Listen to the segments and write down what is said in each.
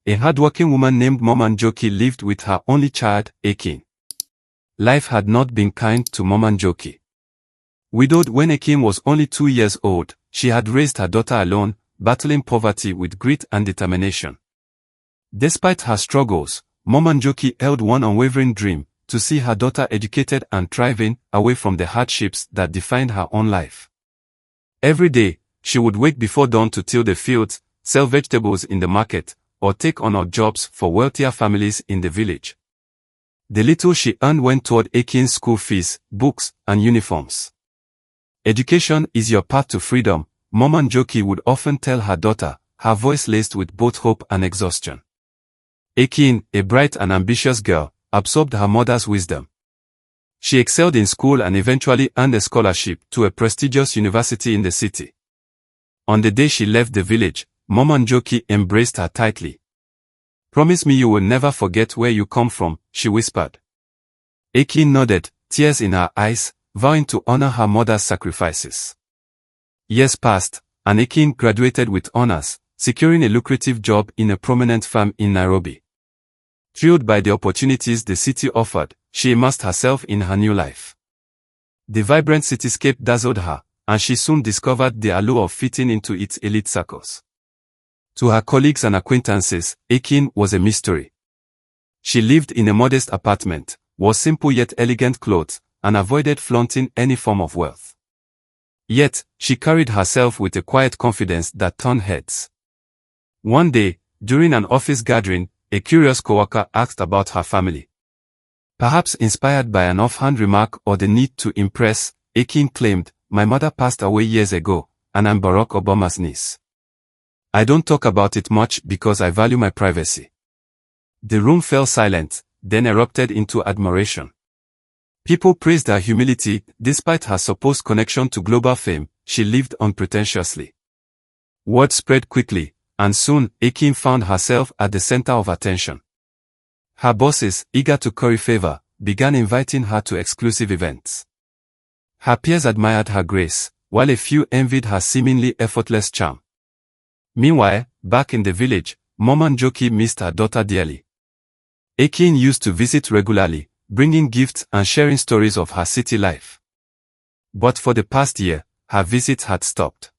A hardworking woman named Mama Njoki lived with her only child, Akin. Life had not been kind to Mama Njoki. Widowed when Akin was only 2 years old, she had raised her daughter alone, battling poverty with grit and determination. Despite her struggles, Mama Njoki held one unwavering dream: to see her daughter educated and thriving, away from the hardships that defined her own life. Every day, she would wake before dawn to till the fields, sell vegetables in the market, or take on odd jobs for wealthier families in the village. The little she earned went toward Akin's school fees, books, and uniforms. Education is your path to freedom, Mama Njoki would often tell her daughter, her voice laced with both hope and exhaustion. Akin, a bright and ambitious girl, absorbed her mother's wisdom. She excelled in school and eventually earned a scholarship to a prestigious university in the city. On the day she left the village, Mama Njoki embraced her tightly. "Promise me you will never forget where you come from," she whispered. Akin nodded, tears in her eyes, vowing to honor her mother's sacrifices. Years passed, and Akin graduated with honors, securing a lucrative job in a prominent firm in Nairobi. Thrilled by the opportunities the city offered, she immersed herself in her new life. The vibrant cityscape dazzled her, and she soon discovered the allure of fitting into its elite circles. To her colleagues and acquaintances, Akin was a mystery. She lived in a modest apartment, wore simple yet elegant clothes, and avoided flaunting any form of wealth. Yet, she carried herself with a quiet confidence that turned heads. One day, during an office gathering, a curious coworker asked about her family. Perhaps inspired by an offhand remark or the need to impress, Akin claimed, "My mother passed away years ago, and I'm Barack Obama's niece. I don't talk about it much because I value my privacy." The room fell silent, then erupted into admiration. People praised her humility. Despite her supposed connection to global fame, she lived unpretentiously. Word spread quickly, and soon, Akin found herself at the center of attention. Her bosses, eager to curry favor, began inviting her to exclusive events. Her peers admired her grace, while a few envied her seemingly effortless charm. Meanwhile, back in the village, Mama Njoki missed her daughter dearly. Akin used to visit regularly, bringing gifts and sharing stories of her city life. But for the past year, her visits had stopped.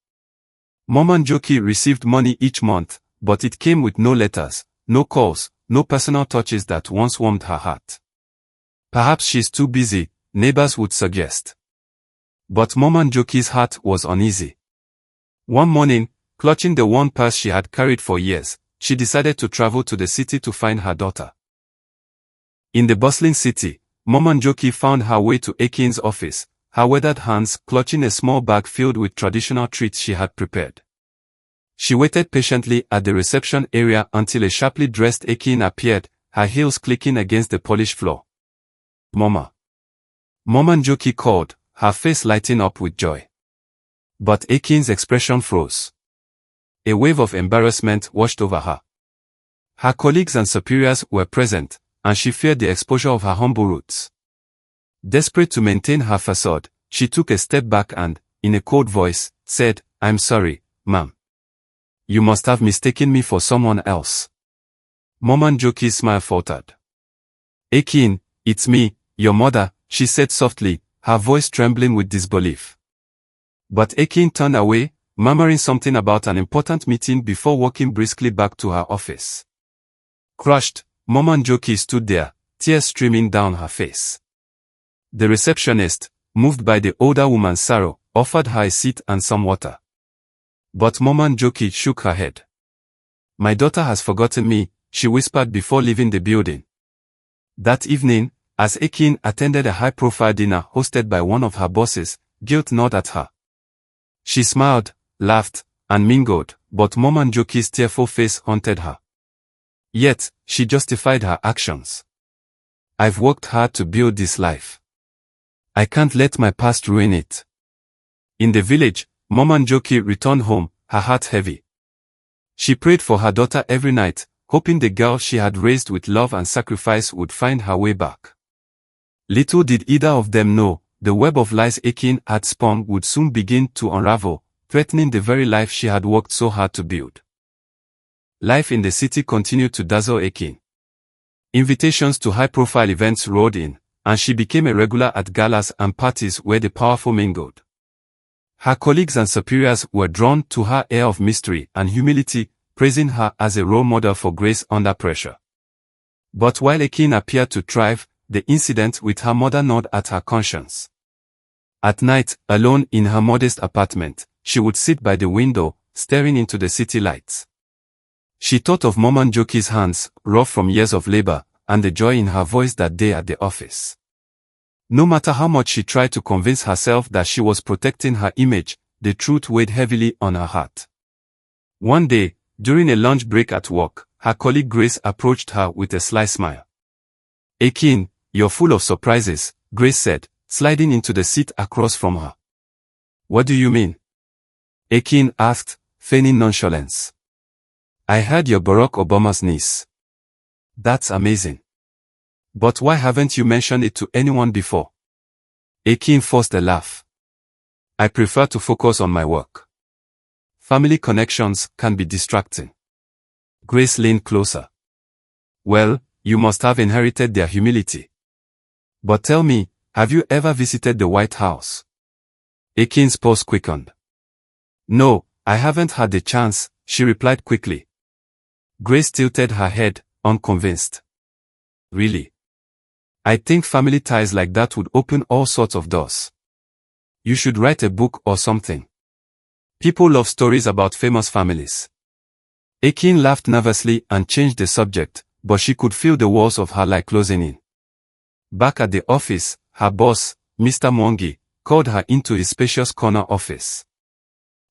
Mama Njoki received money each month, but it came with no letters, no calls, no personal touches that once warmed her heart. "Perhaps she's too busy," neighbors would suggest. But Mama Njoki's heart was uneasy. One morning, clutching the one purse she had carried for years, she decided to travel to the city to find her daughter. In the bustling city, Mama Njoki found her way to Akin's office, her weathered hands clutching a small bag filled with traditional treats she had prepared. She waited patiently at the reception area until a sharply dressed Akin appeared, her heels clicking against the polished floor. "Mama." Mama Njoki called, her face lighting up with joy. But Akin's expression froze. A wave of embarrassment washed over her. Her colleagues and superiors were present, and she feared the exposure of her humble roots. Desperate to maintain her facade, she took a step back and, in a cold voice, said, "I'm sorry, ma'am. You must have mistaken me for someone else." Mama Njoki's smile faltered. "Akin, it's me, your mother," she said softly, her voice trembling with disbelief. But Akin turned away, murmuring something about an important meeting before walking briskly back to her office. Crushed, Mama Njoki stood there, tears streaming down her face. The receptionist, moved by the older woman's sorrow, offered her a seat and some water. But Mama Njoki shook her head. "My daughter has forgotten me," she whispered before leaving the building. That evening, as Akin attended a high-profile dinner hosted by one of her bosses, guilt gnawed at her. She smiled, laughed, and mingled, but Mama Njoki's tearful face haunted her. Yet, she justified her actions. "I've worked hard to build this life. I can't let my past ruin it." In the village, Mama Njoki returned home, her heart heavy. She prayed for her daughter every night, hoping the girl she had raised with love and sacrifice would find her way back. Little did either of them know, the web of lies Akin had spun would soon begin to unravel, threatening the very life she had worked so hard to build. Life in the city continued to dazzle Akin. Invitations to high-profile events rolled in, and she became a regular at galas and parties where the powerful mingled. Her colleagues and superiors were drawn to her air of mystery and humility, praising her as a role model for grace under pressure. But while Akin appeared to thrive, the incident with her mother gnawed at her conscience. At night, alone in her modest apartment, she would sit by the window, staring into the city lights. She thought of Mama Njoki's hands, rough from years of labor, and the joy in her voice that day at the office. No matter how much she tried to convince herself that she was protecting her image, the truth weighed heavily on her heart. One day, during a lunch break at work, her colleague Grace approached her with a sly smile. "Akin, you're full of surprises," Grace said, sliding into the seat across from her. "What do you mean?" Akin asked, feigning nonchalance. "I heard you're Barack Obama's niece." "That's amazing. But why haven't you mentioned it to anyone before?" Akin forced a laugh. "I prefer to focus on my work. Family connections can be distracting." Grace leaned closer. "Well, you must have inherited their humility. But tell me, have you ever visited the White House?" Akin's pulse quickened. "No, I haven't had the chance," she replied quickly. Grace tilted her head, unconvinced. "Really? I think family ties like that would open all sorts of doors. You should write a book or something. People love stories about famous families." Akin laughed nervously and changed the subject, but she could feel the walls of her lie closing in. Back at the office, her boss, Mr. Mwangi, called her into his spacious corner office.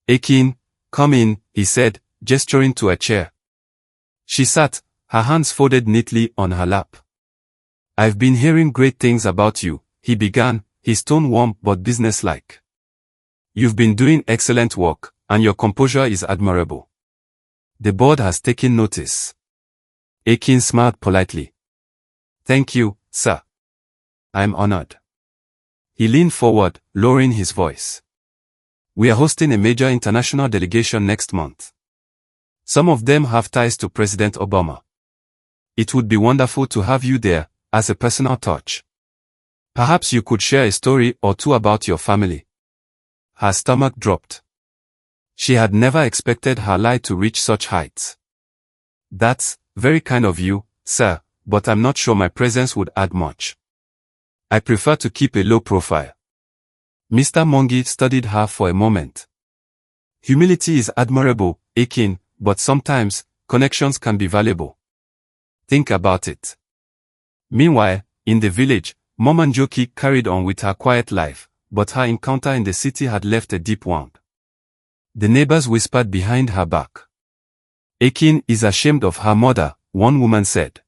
"Akin, come in," he said, gesturing to a chair. She sat, her hands folded neatly on her lap. "I've been hearing great things about you," he began, his tone warm but businesslike. "You've been doing excellent work, and your composure is admirable. The board has taken notice." Akin smiled politely. "Thank you, sir. I'm honored." He leaned forward, lowering his voice. "We are hosting a major international delegation next month. Some of them have ties to President Obama. It would be wonderful to have you there, as a personal touch. Perhaps you could share a story or two about your family." Her stomach dropped. She had never expected her lie to reach such heights. "That's very kind of you, sir, but I'm not sure my presence would add much. I prefer to keep a low profile." Mr. Mwangi studied her for a moment. "Humility is admirable, Akin, but sometimes, connections can be valuable. Think about it." Meanwhile, in the village, Mama Njoki carried on with her quiet life, but her encounter in the city had left a deep wound. The neighbors whispered behind her back. "Akin is ashamed of her mother," one woman said.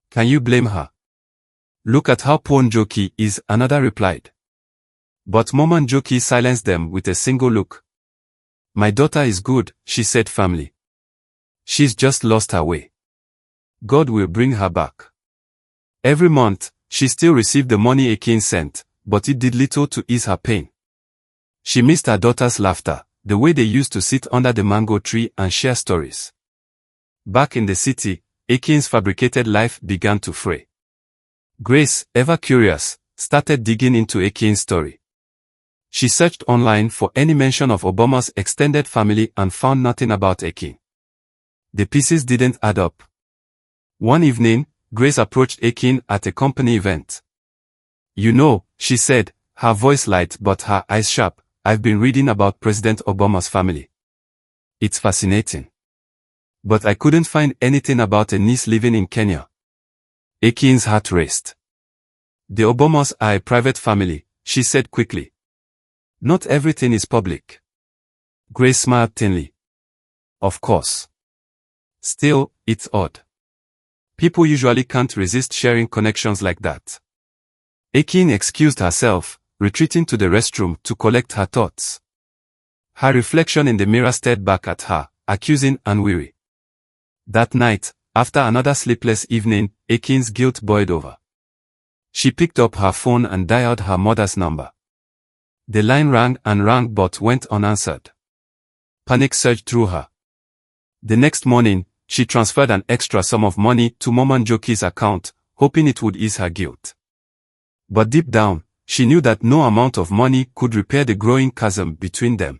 "Can you blame her? Look at how poor Njoki is," another replied. But Mama Njoki silenced them with a single look. "My daughter is good," she said firmly. "She's just lost her way. God will bring her back." Every month, she still received the money Akin sent, but it did little to ease her pain. She missed her daughter's laughter, the way they used to sit under the mango tree and share stories. Back in the city, Akin's fabricated life began to fray. Grace, ever curious, started digging into Akin's story. She searched online for any mention of Obama's extended family and found nothing about Akin. The pieces didn't add up. One evening, Grace approached Akin at a company event. "You know," she said, her voice light but her eyes sharp, "I've been reading about President Obama's family. It's fascinating. But I couldn't find anything about a niece living in Kenya." Akin's heart raced. "The Obamas are a private family," she said quickly. "Not everything is public." Grace smiled thinly. "Of course. Still, it's odd. People usually can't resist sharing connections like that." Akin excused herself, retreating to the restroom to collect her thoughts. Her reflection in the mirror stared back at her, accusing and weary. That night, after another sleepless evening, Akin's guilt boiled over. She picked up her phone and dialed her mother's number. The line rang and rang but went unanswered. Panic surged through her. The next morning, she transferred an extra sum of money to Mama Njoki's account, hoping it would ease her guilt. But deep down, she knew that no amount of money could repair the growing chasm between them.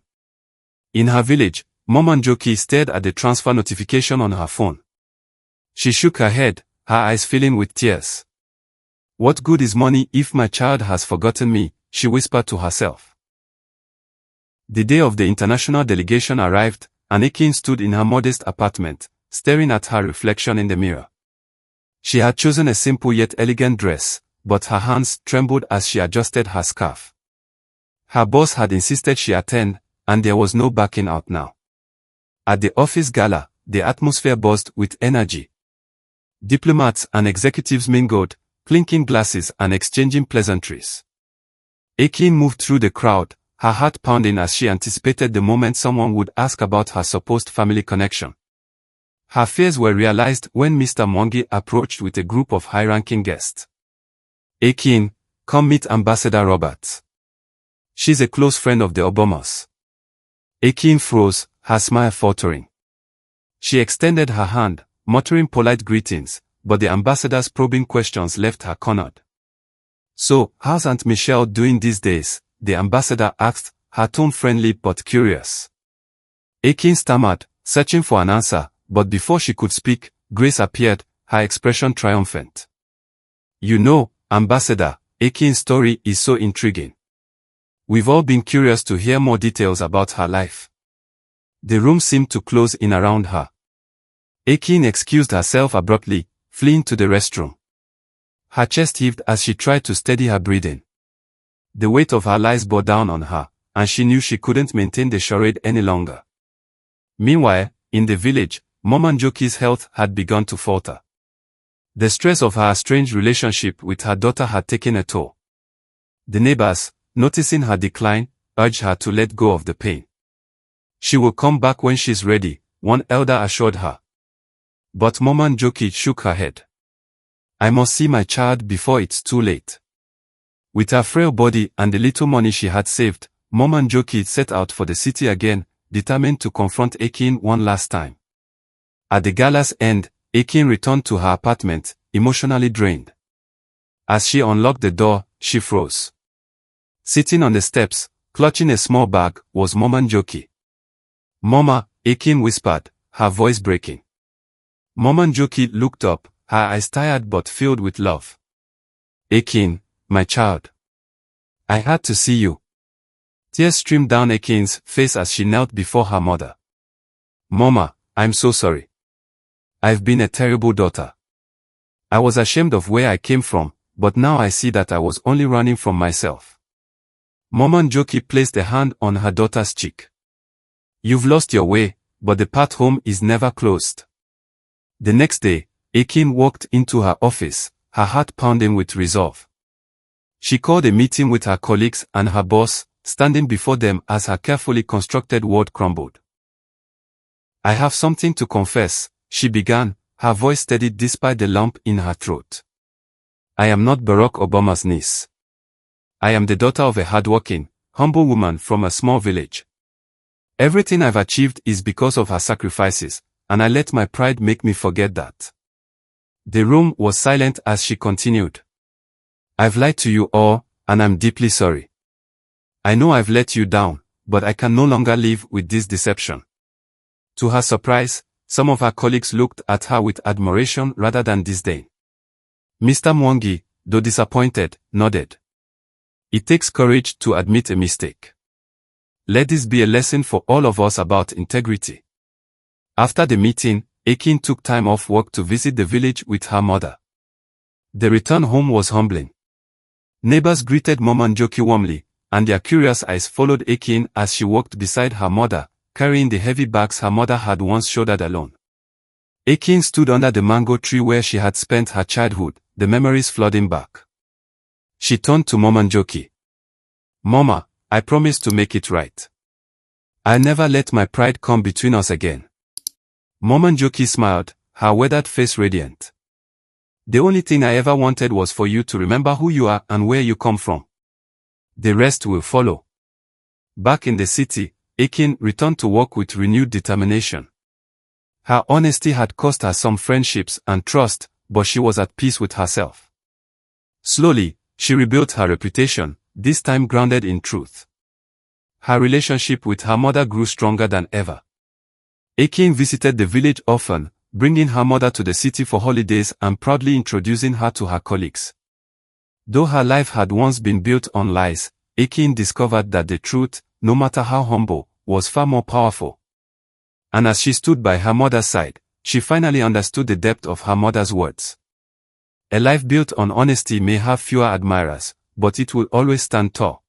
In her village, Mama Njoki stared at the transfer notification on her phone. She shook her head, her eyes filling with tears. "What good is money if my child has forgotten me?" she whispered to herself. The day of the international delegation arrived, and Ekin stood in her modest apartment, staring at her reflection in the mirror. She had chosen a simple yet elegant dress, but her hands trembled as she adjusted her scarf. Her boss had insisted she attend, and there was no backing out now. At the office gala, the atmosphere buzzed with energy. Diplomats and executives mingled, clinking glasses and exchanging pleasantries. Ekin moved through the crowd, her heart pounding as she anticipated the moment someone would ask about her supposed family connection. Her fears were realized when Mr. Mwangi approached with a group of high-ranking guests. "Ekin, come meet Ambassador Roberts. She's a close friend of the Obamas." Ekin froze, her smile faltering. She extended her hand, muttering polite greetings, but the ambassador's probing questions left her cornered. "So, how's Aunt Michelle doing these days?" the ambassador asked, her tone friendly but curious. Ekin stammered, searching for an answer, but before she could speak, Grace appeared, her expression triumphant. "You know, Ambassador, Ekin's story is so intriguing. We've all been curious to hear more details about her life." The room seemed to close in around her. Ekin excused herself abruptly, fleeing to the restroom. Her chest heaved as she tried to steady her breathing. The weight of her lies bore down on her, and she knew she couldn't maintain the charade any longer. Meanwhile, in the village, Mama Njoki's health had begun to falter. The stress of her estranged relationship with her daughter had taken a toll. The neighbors, noticing her decline, urged her to let go of the pain. "She will come back when she's ready," one elder assured her. But Mama Njoki shook her head. "I must see my child before it's too late." With her frail body and the little money she had saved, Mama Njoki set out for the city again, determined to confront Ekin one last time. At the gala's end, Ekin returned to her apartment, emotionally drained. As she unlocked the door, she froze. Sitting on the steps, clutching a small bag, was Mama Njoki. "Mama," Ekin whispered, her voice breaking. Mama Njoki looked up, her eyes tired but filled with love. "Ekin, my child. I had to see you." Tears streamed down Ekin's face as she knelt before her mother. "Mama, I'm so sorry. I've been a terrible daughter. I was ashamed of where I came from, but now I see that I was only running from myself." Mama Njoki placed a hand on her daughter's cheek. "You've lost your way, but the path home is never closed." The next day, Ekin walked into her office, her heart pounding with resolve. She called a meeting with her colleagues and her boss, standing before them as her carefully constructed world crumbled. "I have something to confess," she began, her voice steadied despite the lump in her throat. "I am not Barack Obama's niece. I am the daughter of a hardworking, humble woman from a small village. Everything I've achieved is because of her sacrifices, and I let my pride make me forget that." The room was silent as she continued. "I've lied to you all, and I'm deeply sorry. I know I've let you down, but I can no longer live with this deception." To her surprise, some of her colleagues looked at her with admiration rather than disdain. Mr. Mwangi, though disappointed, nodded. "It takes courage to admit a mistake. Let this be a lesson for all of us about integrity." After the meeting, Ekin took time off work to visit the village with her mother. The return home was humbling. Neighbors greeted Mama Njoki warmly, and their curious eyes followed Ekin as she walked beside her mother, carrying the heavy bags her mother had once shouldered alone. Ekin stood under the mango tree where she had spent her childhood, the memories flooding back. She turned to Mama Njoki. "Mama, I promise to make it right. I'll never let my pride come between us again." Mama Njoki smiled, her weathered face radiant. "The only thing I ever wanted was for you to remember who you are and where you come from. The rest will follow." Back in the city, Ekin returned to work with renewed determination. Her honesty had cost her some friendships and trust, but she was at peace with herself. Slowly, she rebuilt her reputation, this time grounded in truth. Her relationship with her mother grew stronger than ever. Akin visited the village often, bringing her mother to the city for holidays and proudly introducing her to her colleagues. Though her life had once been built on lies, Akin discovered that the truth, no matter how humble, was far more powerful. And as she stood by her mother's side, she finally understood the depth of her mother's words. A life built on honesty may have fewer admirers, but it will always stand tall.